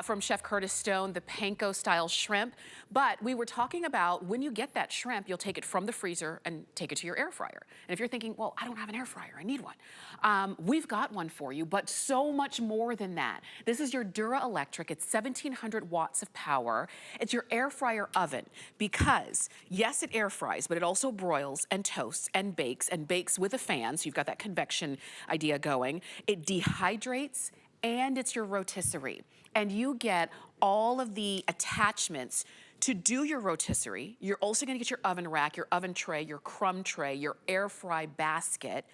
from Chef Curtis Stone, the panko style shrimp. But we were talking about when you get that shrimp, you'll take it from the freezer and take it to your air fryer. And if you're thinking, well, I don't have an air fryer, I need one. We've got one for you, but so much more than that. This is your DuraElectric. It's 1700 watts of power. It's your air fryer oven because, yes, it air fries, but it also broils and toasts and bakes with a fan. So you've got that convection idea going. It dehydrates, and it's your rotisserie. And you get all of the attachments to do your rotisserie. You're also gonna get your oven rack, your oven tray, your crumb tray, your air fry basket,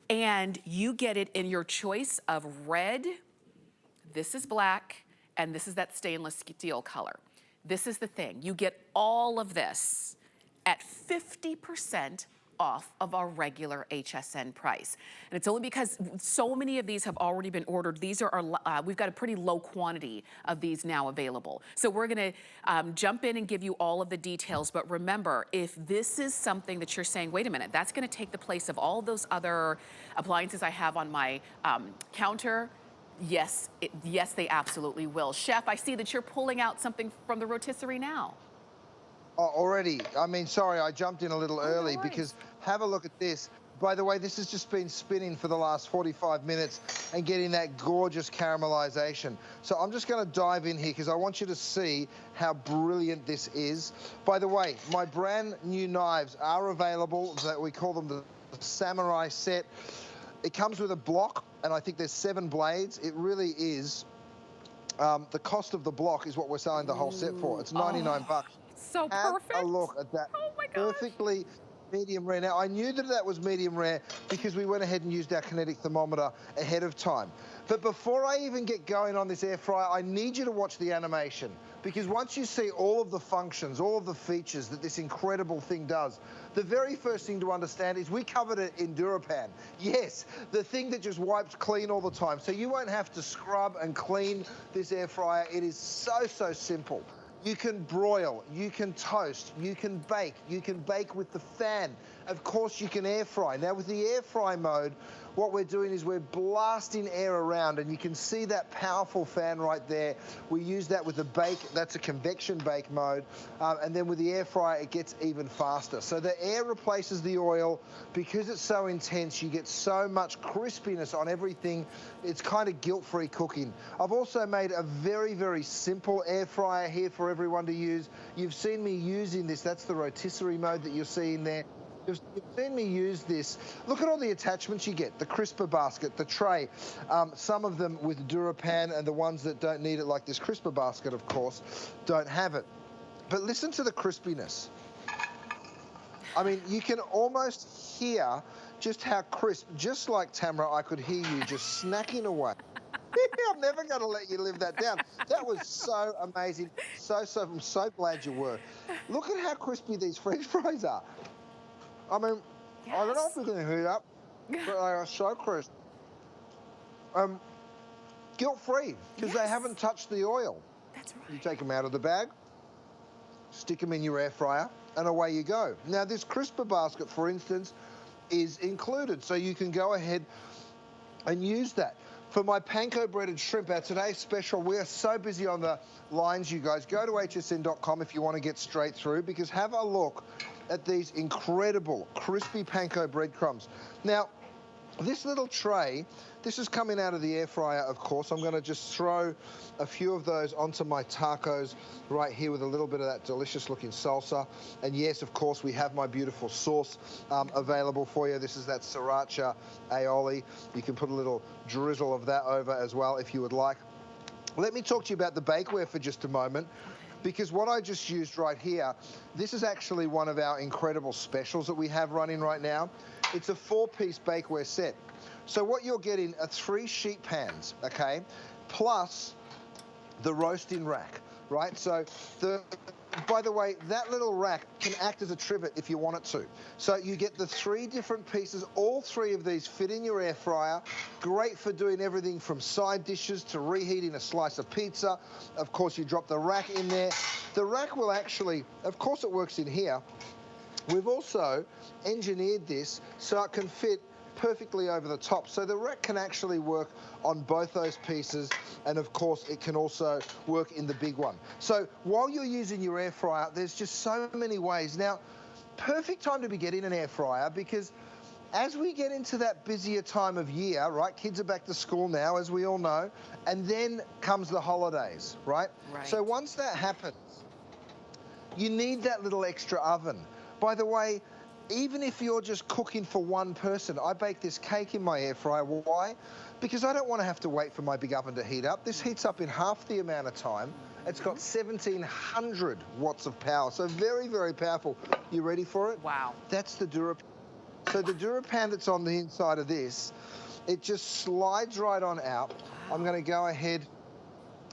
and you get it in your choice of red, this is black, and this is that stainless steel color. This is the thing, you get all of this at 50% off of our regular HSN price. And it's only because so many of these have already been ordered. These are our, we've got a pretty low quantity of these now available. So we're gonna jump in and give you all of the details, but remember, if this is something that you're saying, wait a minute, that's gonna take the place of all those other appliances I have on my counter, yes, yes, they absolutely will. Chef, I see that you're pulling out something from the rotisserie now. Oh, already. I mean, sorry, I jumped in a little early because have a look at this. By the way, this has just been spinning for the last 45 minutes and getting that gorgeous caramelization. So I'm just going to dive in here because I want you to see how brilliant this is. By the way, my brand new knives are available. That we call them the Samurai set. It comes with a block, and I think there's 7 blades. It really is. The cost of the block is what we're selling the whole set for. It's 99 bucks. So Have perfect. a look at that. Oh my gosh. Perfectly medium rare. Now, I knew that was medium rare because we went ahead and used our kinetic thermometer ahead of time. But before I even get going on this air fryer, I need you to watch the animation, because once you see all of the functions, all of the features that this incredible thing does, the very first thing to understand is we covered it in DuraPan. Yes, the thing that just wipes clean all the time. So you won't have to scrub and clean this air fryer. It is so, so simple. You can broil, you can toast, you can bake with the fan. Of course, you can air fry. Now, with the air fry mode, what we're doing is we're blasting air around, and you can see that powerful fan right there. We use that with the bake. That's a convection bake mode. And then with the air fryer, it gets even faster. So the air replaces the oil. Because it's so intense, you get so much crispiness on everything. It's kind of guilt-free cooking. I've also made a very, very simple air fryer here for everyone to use. You've seen me using this. That's the rotisserie mode that you're seeing there. You've seen me use this. Look at all the attachments you get. The crisper basket, the tray, some of them with DuraPan, and the ones that don't need it, like this crisper basket, of course, don't have it. But listen to the crispiness. I mean, you can almost hear just how crisp, just like Tamara, I could hear you just snacking away. I'm never going to let you live that down. That was so amazing. I'm so glad you were. Look at how crispy these French fries are. I mean, yes. I don't know if we can heat up, but they are so crisp. Guilt-free, because they haven't touched the oil. That's right. You take them out of the bag, stick them in your air fryer, and away you go. Now, this crisper basket, for instance, is included, so you can go ahead and use that. For my panko breaded shrimp, our today's special, we are so busy on the lines, you guys. Go to hsn.com if you want to get straight through, because have a look at these incredible crispy panko breadcrumbs. Now, this little tray, this is coming out of the air fryer, of course. I'm going to just throw a few of those onto my tacos right here with a little bit of that delicious looking salsa. And yes, of course, we have my beautiful sauce available for you. This is that sriracha aioli. You can put a little drizzle of that over as well if you would like. Let me talk to you about the bakeware for just a moment, because what I just used right here, this is actually one of our incredible specials that we have running right now. It's a 4-piece bakeware set. So what you're getting are 3 sheet pans, okay, plus the roasting rack, right? So by the way, that little rack can act as a trivet if you want it to. So you get the 3 different pieces. All 3 of these fit in your air fryer. Great for doing everything from side dishes to reheating a slice of pizza. Of course, you drop the rack in there. The rack will actually, of course it works in here. We've also engineered this so it can fit perfectly over the top. So the rack can actually work on both those pieces, and of course it can also work in the big one. So while you're using your air fryer, there's just so many ways. Now, perfect time to be getting an air fryer, because as we get into that busier time of year, right, kids are back to school now, as we all know, and then comes the holidays, right? So once that happens, you need that little extra oven. By the way, even if you're just cooking for one person, I bake this cake in my air fryer. Why? Because I don't want to have to wait for my big oven to heat up. This heats up in half the amount of time. It's got 1700 watts of power, so very, very powerful. You ready for it? Wow. That's the DuraPan. So the DuraPan that's on the inside of this, it just slides right on out. I'm going to go ahead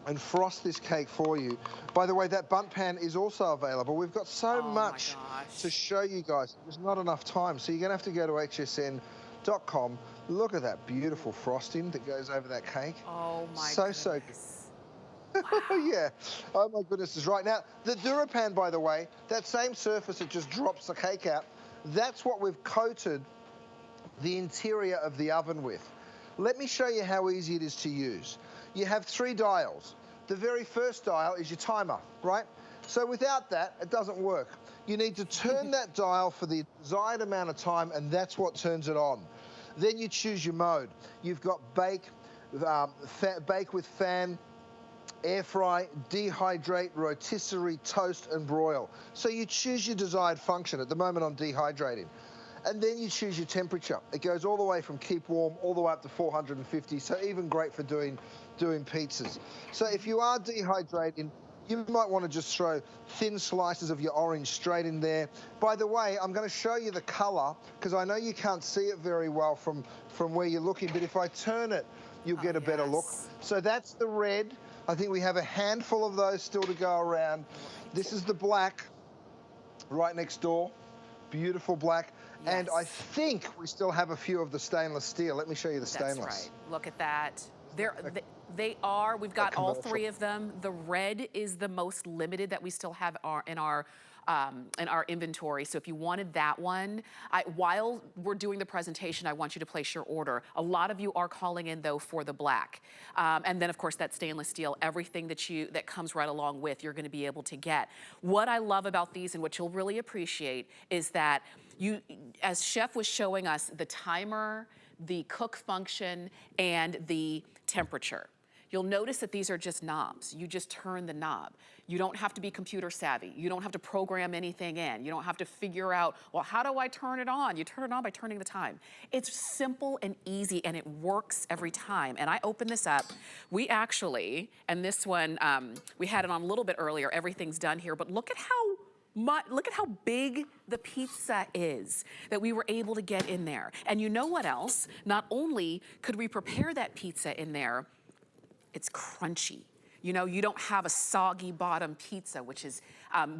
and frost this cake for you. By the way, that bundt pan is also available. We've got so much to show you guys. There's not enough time, so you're going to have to go to hsn.com. Look at that beautiful frosting that goes over that cake. Oh my goodness. So good. Wow. Yeah. Oh my goodness is right. Now, the DuraPan, by the way, that same surface that just drops the cake out, that's what we've coated the interior of the oven with. Let me show you how easy it is to use. You have 3 dials. The very first dial is your timer, right? So without that, it doesn't work. You need to turn that dial for the desired amount of time, and that's what turns it on. Then you choose your mode. You've got bake with fan, air fry, dehydrate, rotisserie, toast, and broil. So you choose your desired function. At the moment, I'm dehydrating. And then you choose your temperature. It goes all the way from keep warm all the way up to 450, so even great for doing pizzas. So if you are dehydrating, you might want to just throw thin slices of your orange straight in there. By the way, I'm going to show you the color, because I know you can't see it very well from where you're looking, but if I turn it, you'll get a better look. So that's the red. I think we have a handful of those still to go around. This is the black right next door. Beautiful black. Yes. And I think we still have a few of the stainless steel. Let me show you the stainless. That's right. Look at that. They are. We've got all 3 of them. The red is the most limited that we still have in our inventory. So if you wanted that one, while we're doing the presentation, I want you to place your order. A lot of you are calling in though for the black. And then of course that stainless steel, everything that comes right along with, you're gonna be able to get. What I love about these and what you'll really appreciate is that as Chef was showing us the timer, the cook function, and the temperature. You'll notice that these are just knobs. You just turn the knob. You don't have to be computer savvy. You don't have to program anything in. You don't have to figure out, well, how do I turn it on? You turn it on by turning the time. It's simple and easy, and it works every time. And I open this up. We actually, and this one, we had it on a little bit earlier. Everything's done here, but look at how big the pizza is that we were able to get in there. And you know what else? Not only could we prepare that pizza in there, it's crunchy. You know, you don't have a soggy bottom pizza, which is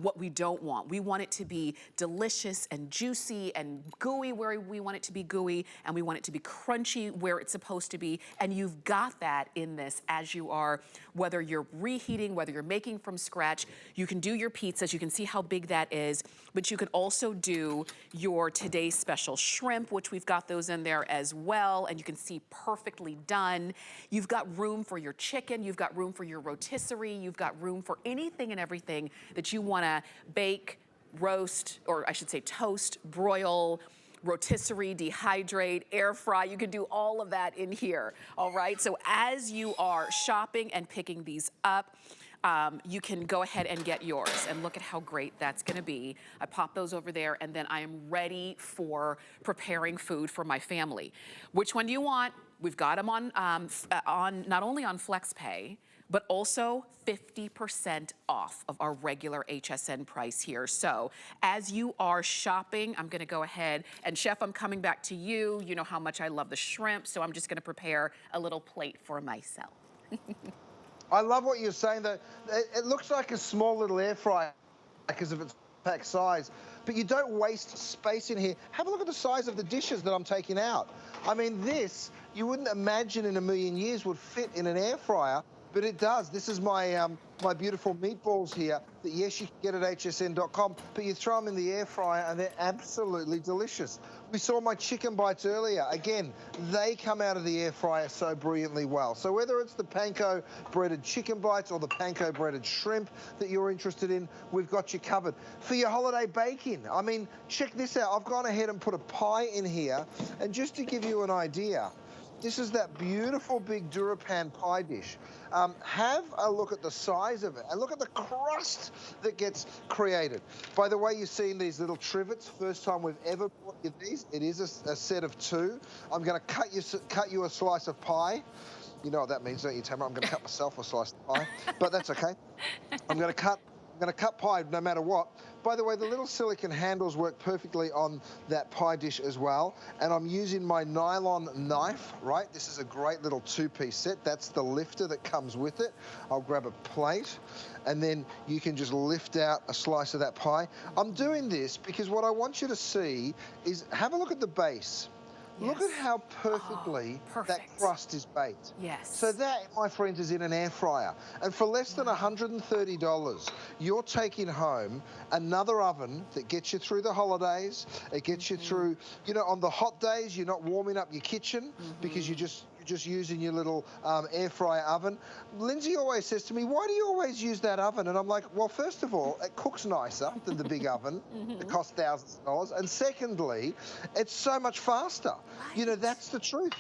what we don't want. We want it to be delicious and juicy and gooey where we want it to be gooey, and we want it to be crunchy where it's supposed to be. And you've got that in this as you are, whether you're reheating, whether you're making from scratch. You can do your pizzas. You can see how big that is, but you can also do your today's special shrimp, which we've got those in there as well, and you can see perfectly done. You've got room for your chicken. You've got room for your rotisserie. You've got room for anything and everything that you want to bake, roast, or I should say toast, broil, rotisserie, dehydrate, air fry. You can do all of that in here, all right? So as you are shopping and picking these up, you can go ahead and get yours. And look at how great that's gonna be. I pop those over there, and then I am ready for preparing food for my family. Which one do you want? We've got them on not only on FlexPay, but also 50% off of our regular HSN price here. So as you are shopping, I'm gonna go ahead, and Chef, I'm coming back to you. You know how much I love the shrimp, so I'm just gonna prepare a little plate for myself. I love what you're saying, that it looks like a small little air fryer because of its pack size, but you don't waste space in here. Have a look at the size of the dishes that I'm taking out. I mean, this, you wouldn't imagine in a million years would fit in an air fryer, but it does. This is my my beautiful meatballs here that, yes, you can get at hsn.com, but you throw them in the air fryer and they're absolutely delicious. We saw my chicken bites earlier. Again, they come out of the air fryer so brilliantly well. So whether it's the panko breaded chicken bites or the panko breaded shrimp that you're interested in, we've got you covered. For your holiday bake-in, I mean, check this out. I've gone ahead and put a pie in here. And just to give you an idea, this is that beautiful big DuraPan pie dish. Have a look at the size of it and look at the crust that gets created. By the way, you're seeing these little trivets. First time we've ever bought you these. It is a set of 2. I'm going to cut you a slice of pie. You know what that means, don't you, Tamara? I'm going to cut myself a slice of pie, but that's okay. I'm going to cut pie no matter what. By the way, the little silicone handles work perfectly on that pie dish as well. And I'm using my nylon knife, right? This is a great little 2-piece set. That's the lifter that comes with it. I'll grab a plate and then you can just lift out a slice of that pie. I'm doing this because what I want you to see is have a look at the base. Yes. Look at how perfectly that crust is baked. Yes. So that, my friends, is in an air fryer. And for less than $130, you're taking home another oven that gets you through the holidays. It gets you through, you know, on the hot days, you're not warming up your kitchen because you're just using your little air fryer oven. Lindsay always says to me, why do you always use that oven? And I'm like, well, first of all, it cooks nicer than the big oven. It costs thousands of dollars. And secondly, it's so much faster. Right. You know, that's the truth.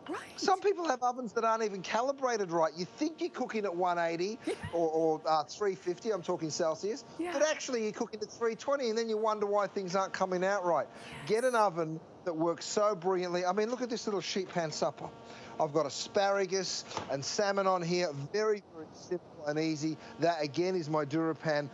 Right. Some people have ovens that aren't even calibrated right. You think you're cooking at 180 or 350, I'm talking Celsius, but actually you're cooking at 320 and then you wonder why things aren't coming out right. Get an oven that works so brilliantly. I mean, look at this little sheet pan supper. I've got asparagus and salmon on here. Very, very simple and easy. That, again, is my DuraPan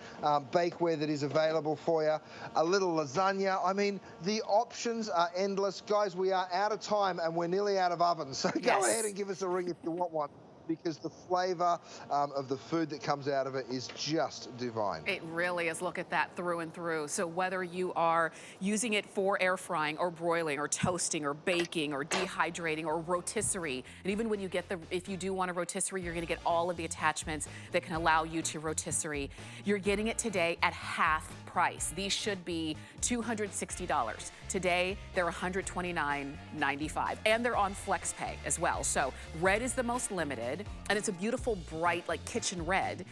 bakeware that is available for you. A little lasagna. I mean, the options are endless. Guys, we are out of time and we're nearly out of ovens. So go ahead and give us a ring if you want one, because the flavor of the food that comes out of it is just divine. It really is. Look at that through and through. So whether you are using it for air frying or broiling or toasting or baking or dehydrating or rotisserie, and even when you get if you do want a rotisserie, you're going to get all of the attachments that can allow you to rotisserie. You're getting it today at half price. These should be $260. Today, they're $129.95. And they're on FlexPay as well. So red is the most limited, and it's a beautiful, bright, like kitchen red.